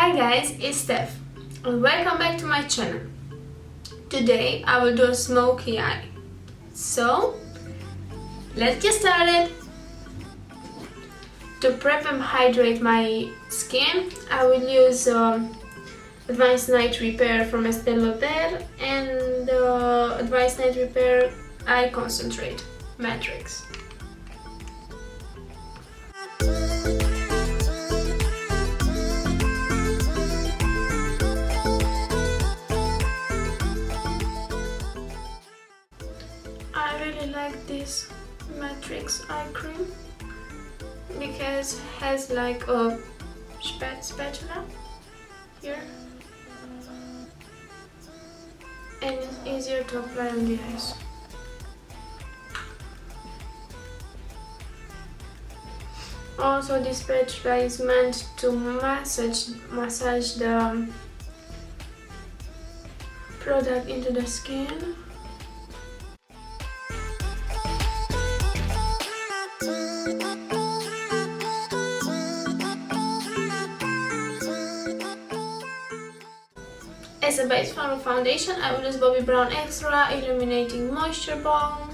Hi guys, it's Steph and welcome back to my channel. Today I will do a smoky eye. So let's get started. To prep and hydrate my skin, I will use Advanced Night Repair from Estee Lauder and Advanced Night Repair Eye Concentrate Matrix. I really like this Matrix eye cream because it has like a spatula here and it's easier to apply on the eyes. Also, this spatula is meant to massage the product into the skin. As a base for the foundation, I will use Bobbi Brown Extra Illuminating Moisture Balm.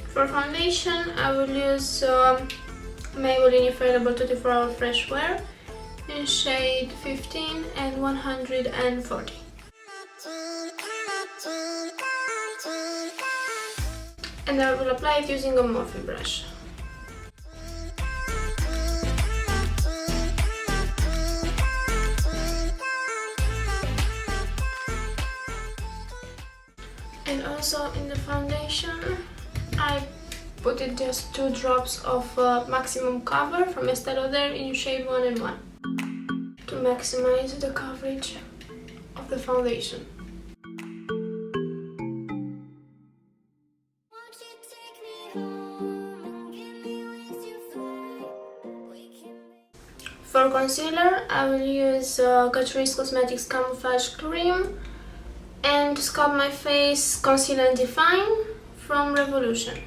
For foundation, I will use Maybelline Infallible 24-Hour Fresh Wear in shade 15 and 140. And I will apply it using a Morphe brush. And also in the foundation, I put it just 2 drops of Maximum Cover from Estee Lauder in shade 1 and 1 to maximize the coverage of the foundation. For concealer, I will use Catrice Cosmetics Camouflage Cream, and to sculpt my face, Conceal and Define from Revolution.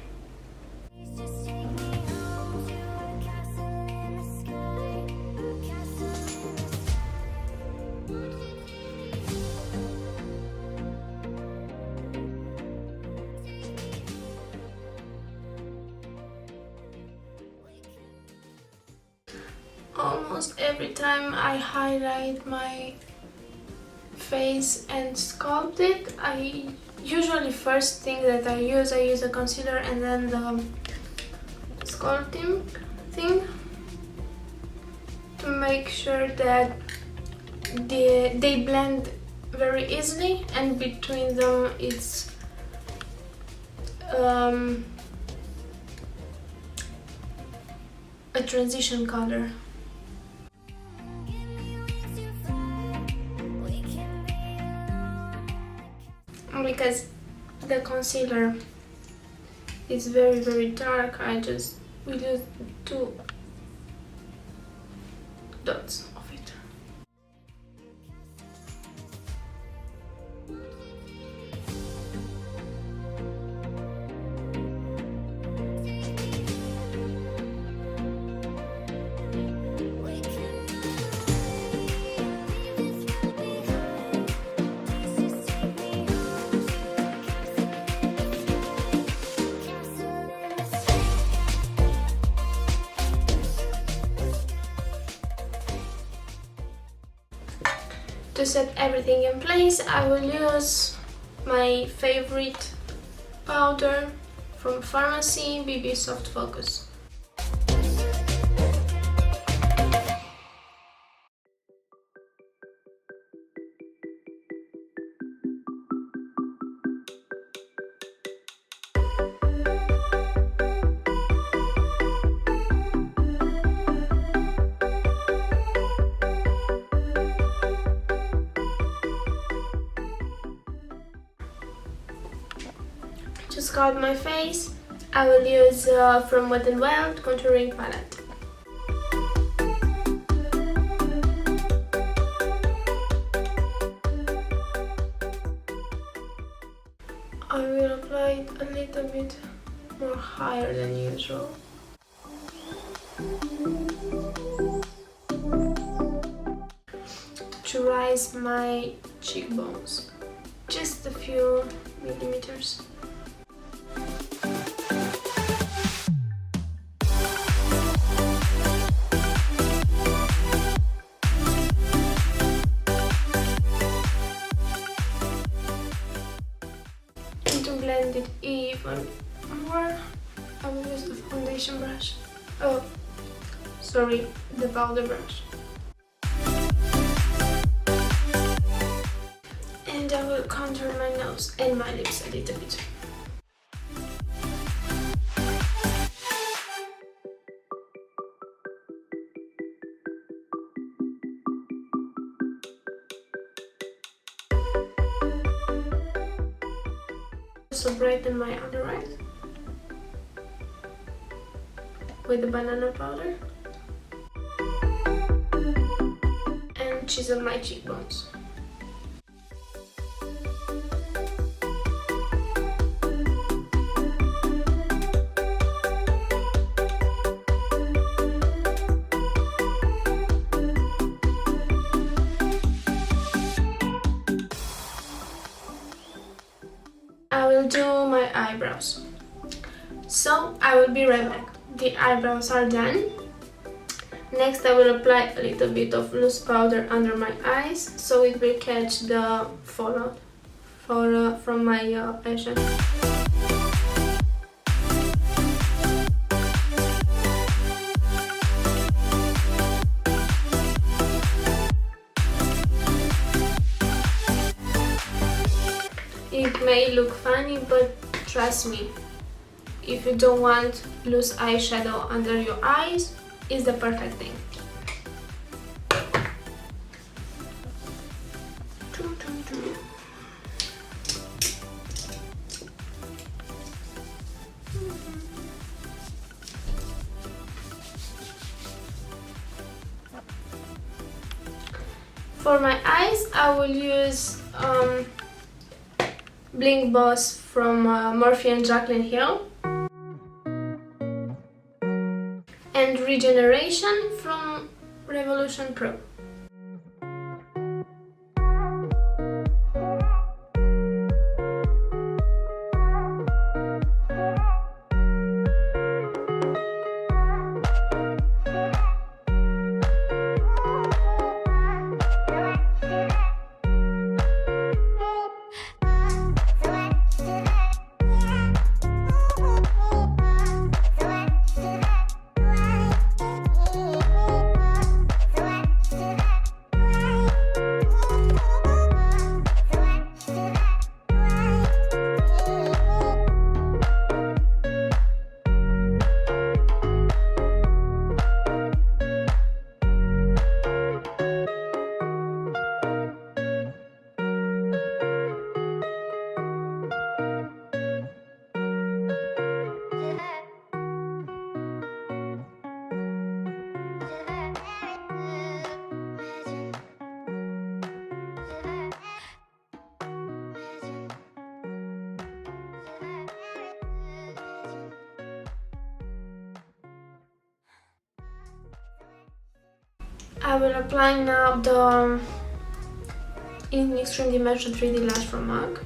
Almost every time I highlight my face and sculpt it, I usually first thing that I use a concealer and then the sculpting thing to make sure that they blend very easily and between them it's a transition color. Because the concealer is very dark, I just will use 2 dots of it. To set everything in place, I will use my favorite powder from Farmasi, BB Soft Focus. To sculpt my face, I will use from Wet n Wild contouring palette. little bit more higher than usual. To rise my cheekbones, just a few millimeters. And to blend it even more, I will use the foundation brush. Oh, sorry, the powder brush. And I will contour my nose and my lips a little bit. Also brighten my under eyes with the banana powder and chisel my cheekbones. I will do my eyebrows. So I will be right back. The eyebrows are done. Next I will apply a little bit of loose powder under my eyes so it will catch the fallout from my eyeshadow. It may look funny, but trust me, if you don't want loose eyeshadow under your eyes, it's the perfect thing. For my eyes, I will use Blink Boss from Morphe and Jaclyn Hill, and Regeneration from Revolution Pro. I will apply now the in Extreme Dimension 3D Lash from MAC.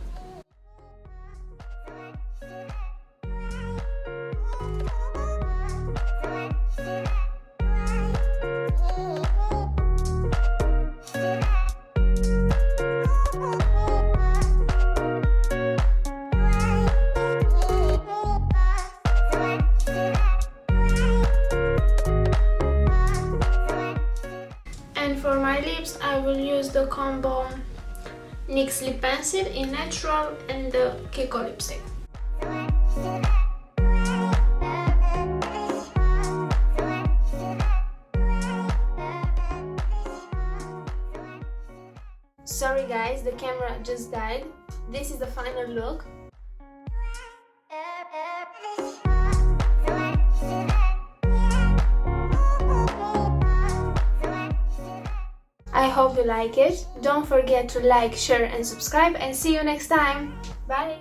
For my lips, I will use the combo NYX Lip Pencil in Natural and the Kiko lipstick. Sorry guys, the camera just died. This is the final look. I hope you like it. Don't forget to like, share and subscribe, and see you next time. Bye!